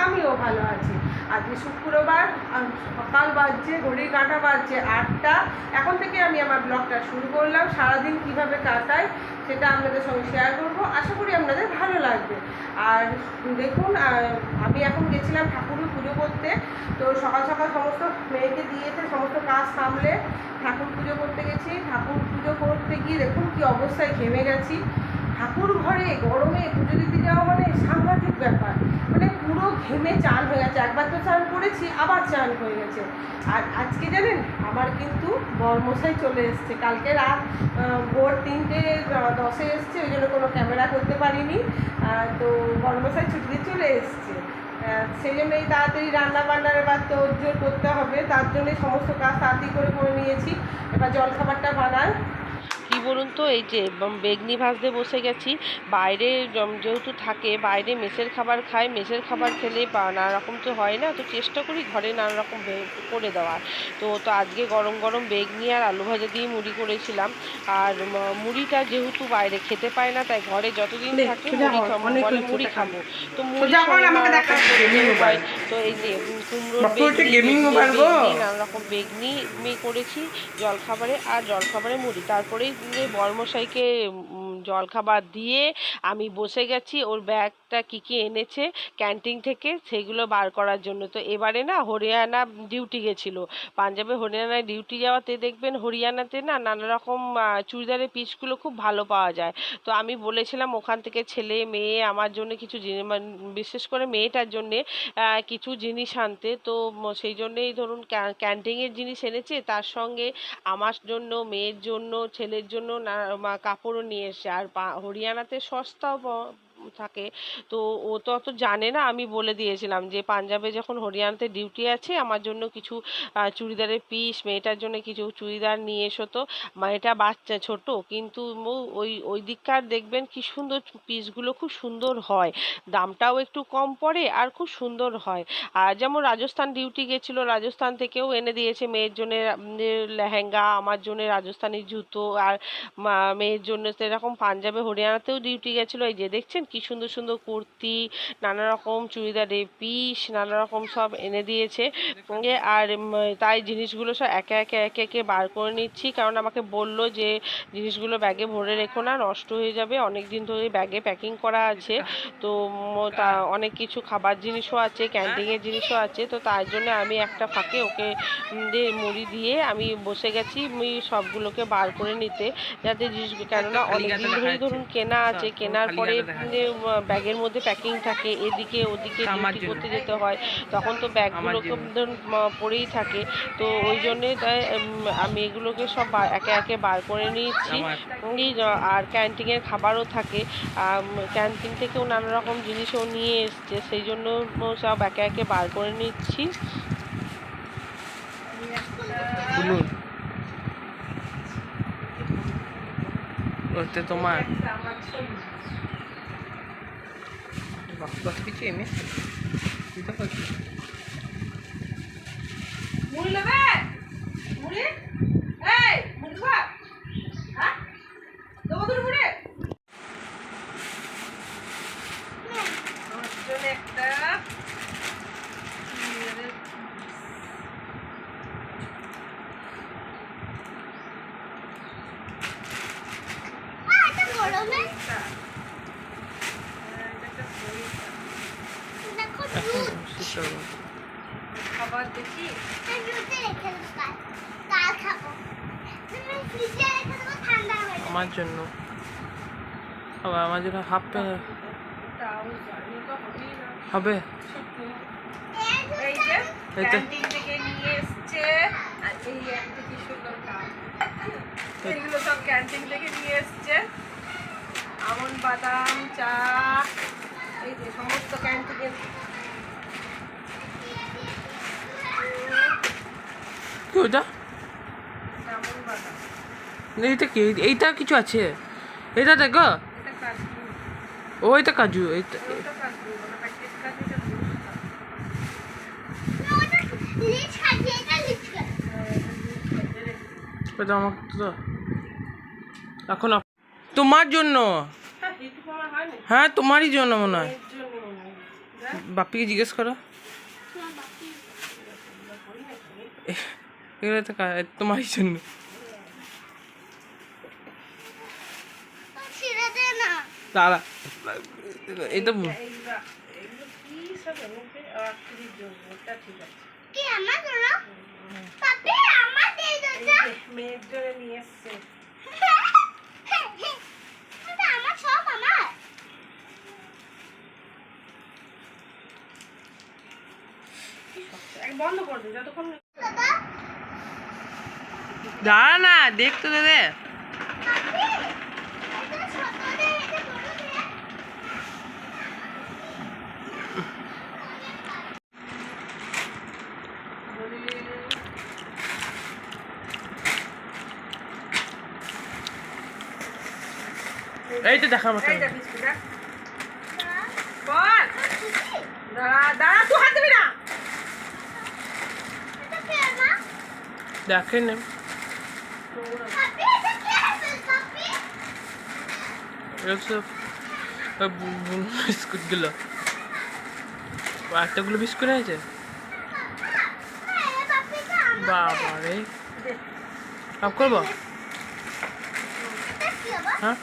আমিও ভালো আছি। আজকে শুক্রবার, সকাল বাজছে, ঘড়ির কাঁটা বাজছে 8টা। এখন থেকে আমি আমার ব্লগটা শুরু করলাম। সারাদিন কিভাবে কাটাই সেটা আপনাদের সঙ্গে শেয়ার করবো। আশা করি আপনাদের ভালো লাগবে। আর দেখুন, আমি এখন গেছিলাম ঠাকুরের পুজো করতে। তো সকাল সকাল সমস্ত মেয়েকে দিয়েছে, সমস্ত কাজ সামলে ঠাকুর পুজো করতে গেছি। ঠাকুর পুজো করতে গিয়ে দেখুন কি অবস্থায় ঘেমে গেছি। ঠাকুর ঘরে গরমে পুজো দিতে যাওয়া মানে সাংঘাতিক ব্যাপার, মানে পুরো ঘেমে চান হয়ে গেছে। একবার তো চান করেছি, আবার চান হয়ে গেছে। আর আজকে জানেন আমার কিন্তু বরমশাই চলে এসছে। কালকে রাত ভোর 3:10 এসছে, ওই জন্য কোনো ক্যামেরা করতে পারিনি। তো বরমশাই ছুটিতে চলে এসছে, সেই জন্যই তাড়াতাড়ি রান্না বান্নার এবার তোড়জোড় করতে হবে। তার জন্যই সমস্ত কাজ তাড়াতাড়ি করে নিয়েছি। এবার জলখাবারটা বানাই। কি বলুন তো, এই যে বেগনি ভাজতে বসে গেছি। বাইরে যেহেতু থাকে, বাইরে মেসের খাবার খাই, মেসের খাবার খেলে নানা রকম তো হয় না, তো চেষ্টা করি ঘরে নানা রকম করে দেওয়ার। তো আজকে গরম গরম বেগনি আর আলু ভাজা দিয়ে মুড়ি করেছিলাম। আর মুড়িটা যেহেতু বাইরে খেতে পায় না, তাই ঘরে যতদিন থাকে মুড়ি খাবো। তো মুড়ি হয়। তো এই যে কুমড়োর বেগনি, নানা রকম বেগনি করেছি জলখাবারে, আর জলখাবারে মুড়ি। তারপরেই বরমশাইকে জলখাবার দিয়ে আমি বসে গেছি ওর ব্যাগটা কী এনেছে ক্যান্টিন থেকে সেগুলো বার করার জন্য। তো এবারে না হরিয়ানা ডিউটি গেছিলো, পাঞ্জাবে হরিয়ানায় ডিউটি যাওয়াতে দেখবেন হরিয়ানাতে না নানা রকম চুড়িদারের পিসগুলো খুব ভালো পাওয়া যায়। তো আমি বলেছিলাম ওখান থেকে ছেলে মেয়ে আমার জন্য কিছু জিনিস, বিশেষ করে মেয়েটার জন্যে কিছু জিনিস আনতে। তো সেই জন্যেই ধরুন ক্যান্টিনের জিনিস এনেছে, তার সঙ্গে আমার জন্য, মেয়ের জন্য, ছেলের জন্য কাপড়ও নিয়ে এসছে। আর হরিয়ানাতে সস্তাও থাকে। তো ও তো অত জানে না, আমি বলে দিয়েছিলাম যে পাঞ্জাবে যখন হরিয়ানাতে ডিউটি আছে আমার জন্য কিছু চুড়িদারের পিস, মেয়েটার জন্য কিছু চুড়িদার নিয়ে এসো। তো মেয়েটা বাচ্চা ছোট, কিন্তু ওই দিককার দেখবেন কি সুন্দর পিসগুলো, খুব সুন্দর হয়, দামটাও একটু কম পড়ে আর খুব সুন্দর হয়। আর যেমন রাজস্থান ডিউটি গেছিলো, রাজস্থান থেকেও এনে দিয়েছে মেয়ের জন্য লেহেঙ্গা, আমার জন্য রাজস্থানি জুতো, আর মেয়ের জন্য সেরকম পাঞ্জাবে হরিয়ানাতেও ডিউটি গেছিলো। এই যে দেখছেন কি সুন্দর সুন্দর কুর্তি, নানা রকম চুড়িদারের পিস, নানা রকম সব এনে দিয়েছে। আর তাই জিনিসগুলো সব একে একে বার করে নিচ্ছি, কারণ আমাকে বললো যে জিনিসগুলো ব্যাগে ভরে রেখো না, নষ্ট হয়ে যাবে, অনেক দিন ধরে ব্যাগে প্যাকিং করা আছে। তো তা অনেক কিছু খাবার জিনিসও আছে, ক্যান্টিনের জিনিসও আছে। তো তার জন্য আমি একটা ফাঁকে ওকে মুড়ি দিয়ে আমি বসে গেছি সবগুলোকে বার করে নিতে, যাতে জিনিসগুলো, কেননা অনেকদিন ধরেই ধরুন কেনা আছে, কেনার পরে ব্যাগের মধ্যে প্যাকিং থাকে, এদিকে ওদিকে ডিউটি করতে যেতে হয়, তখন তো ব্যাগগুলোকে ধরুন পড়েই থাকে। তো ওই জন্যে তাই আমি এগুলোকে সব একে একে বার করে নিচ্ছি। আর ক্যান্টিনের খাবারও থাকে, ক্যান্টিন থেকেও নানা রকম জিনিসও নিয়ে এসছে, সেই জন্য সব একে একে বার করে নিচ্ছি। তোমার কিছু এমনি মুড়ি নেবে? মুড়ি? এই মুড়ি খাবা? হ্যাঁ? দেবো তোর মুড়ি? আমার জন্য একটা খাবার দেখি আমার জন্য, আবার আমার জন্য হাফ প্যান্ট হবে। এই যে ক্যান্টিন থেকে নিয়ে এসছে, আর এই একটা কি সুন্দর কাপ, এইগুলো সব ক্যান্টিন থেকে নিয়ে এসছে। আমন বাদাম চা, এই যে সমস্ত ক্যান্টিনের। কি ওটা? আমন বাদাম। এইটা কি? এইটা কিছু আছে? এটা দেখো, এটা কাজু। ওইটা কাজু, এইটা ওটা কাজু, ওটা প্যাকেট কাজু, এটা ওটা আমাকে তো এখন তোমার জন্য। হ্যাঁ তোমারই জন্য মনে হয়। বাপিকে জিজ্ঞেস করো। এগুলো তো তোমার জন্য। দাঁড়া, এই তো মেয়ের জন্য নিয়ে এসছে। বন্ধ করে দে যতক্ষণ। দাঁড়া না, দেখতো দে। এই তো দেখার মতো। এই যা বিস্কুট দেখ। বল। দাঁড়া দাঁড়া, তুই হাত দিবি না। দেখেন না, বিস্কুট গুলো, এতগুলো বিস্কুট আছে বাবা রে। অফ করবো? হ্যাঁ,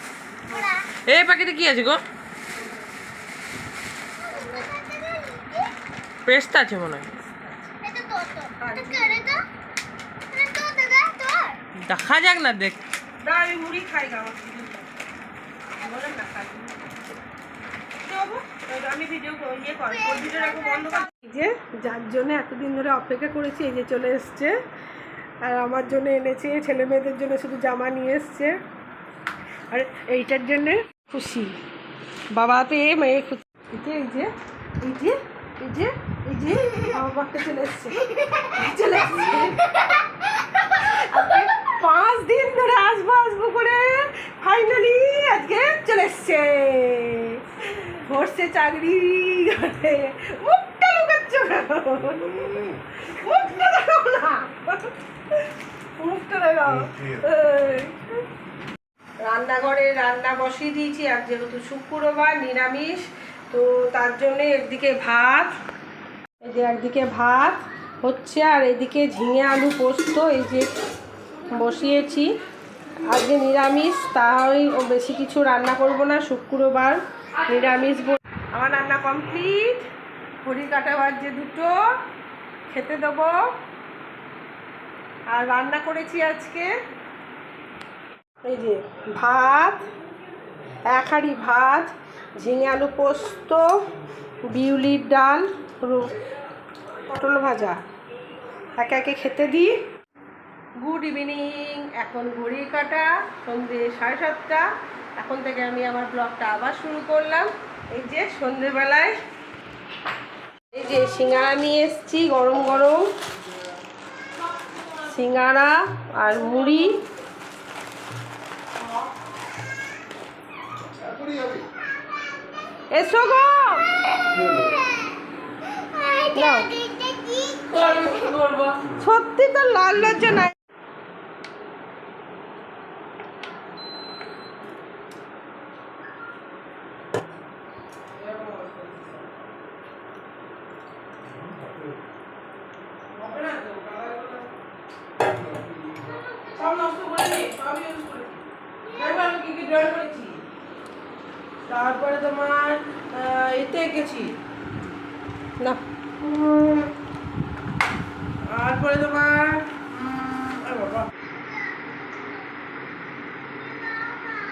এই প্যাকেটে কি আছে গো? পেস্তা আছে মনে হয়। দেখা যাক না, দেখ। দাঁড়া, আমি মুড়ি খাই গা, আমার বলেন না খাই। আমি ভিডিও ইয়ে কর, ভিডিওটা বন্ধ কর। যে যার জন্য এতদিন ধরে অপেক্ষা করেছি, এই যে চলে এসছে। আর আমার জন্য এনেছে, ছেলে মেয়েদের জন্য শুধু জামা নিয়ে এসছে। আর এইটার জন্যে খুশি, বাবা পেয়ে মেয়ে খুশি। এই যে এই যে এই যে এই যে এই যে আমার বাচ্চা চলে এসছে, চলে এসছে। 5 দিন ধরে আসবো আসবো করে ফাইনালি আজকে চলে এসছে। ভরসে চাকরি করে মুখটা লুকাচ্ছ, মুখটা দেখাও না, মুখটা দেখাও। রান্নাঘরে রান্না বসিয়ে দিয়েছি, আর যেহেতু শুক্রবার নিরামিষ, তো তার জন্য একদিকে ভাত, এই যে একদিকে ভাত হচ্ছে, আর এদিকে ঝিঙে আলু পোস্ত এই যে বসিয়েছি। আজকে নিরামিষ, তাই বেশি কিছু রান্না করব না, শুক্রবার নিরামিষ। আমার রান্না কমপ্লিট, ঘড়ি কাটা বাজছে 2, খেতে দেবো। আর রান্না করেছি আজকে এই যে ভাত, 1 হাঁড়ি ভাত, ঝিঙে আলু পোস্ত, বিউলির ডাল, পটল ভাজা। একে একে খেতে দিই। গুড ইভিনিং, এখন ঘড়ি কাটা সন্ধ্যে 7:30। এখন থেকে আমি আমার ব্লগটা আবার শুরু করলাম। এই যে সন্ধ্যেবেলায় এই যে সিঙ্গারা নিয়ে এসেছি, গরম গরম সিঙ্গারা আর মুড়ি। এসো গো, সত্যি তো লাল লজ্জা নাই। তারপরে তোমার এতে গেছি না, তারপরে তোমার বাবা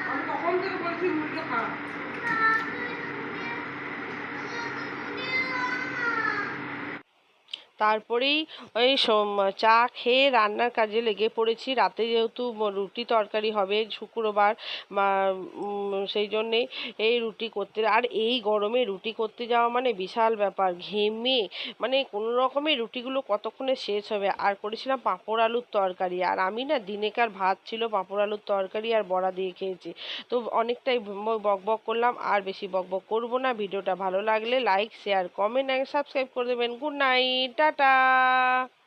আমি কখন থেকে বলছি মুরগি খা। তারপরেই ওই চা খেয়ে রান্নার কাজে লেগে পড়েছি। রাতে যেহেতু রুটি তরকারি হবে শুক্রবার, সেই জন্যেই এই রুটি করতে, আর এই গরমে রুটি করতে যাওয়া মানে বিশাল ব্যাপার, ঘেমে মানে কোনো রকমে রুটিগুলো কতক্ষণে শেষ হবে। আর করেছিলাম পাঁপড় আলুর তরকারি, আর আমি না দিনেকার ভাত ছিল, পাঁপড় আলুর তরকারি আর বড়া দিয়ে খেয়েছি। তো অনেকটাই বক বক করলাম, আর বেশি বক বক করবো না। ভিডিওটা ভালো লাগলে like share comment and subscribe করে দেবেন। Good night, tata.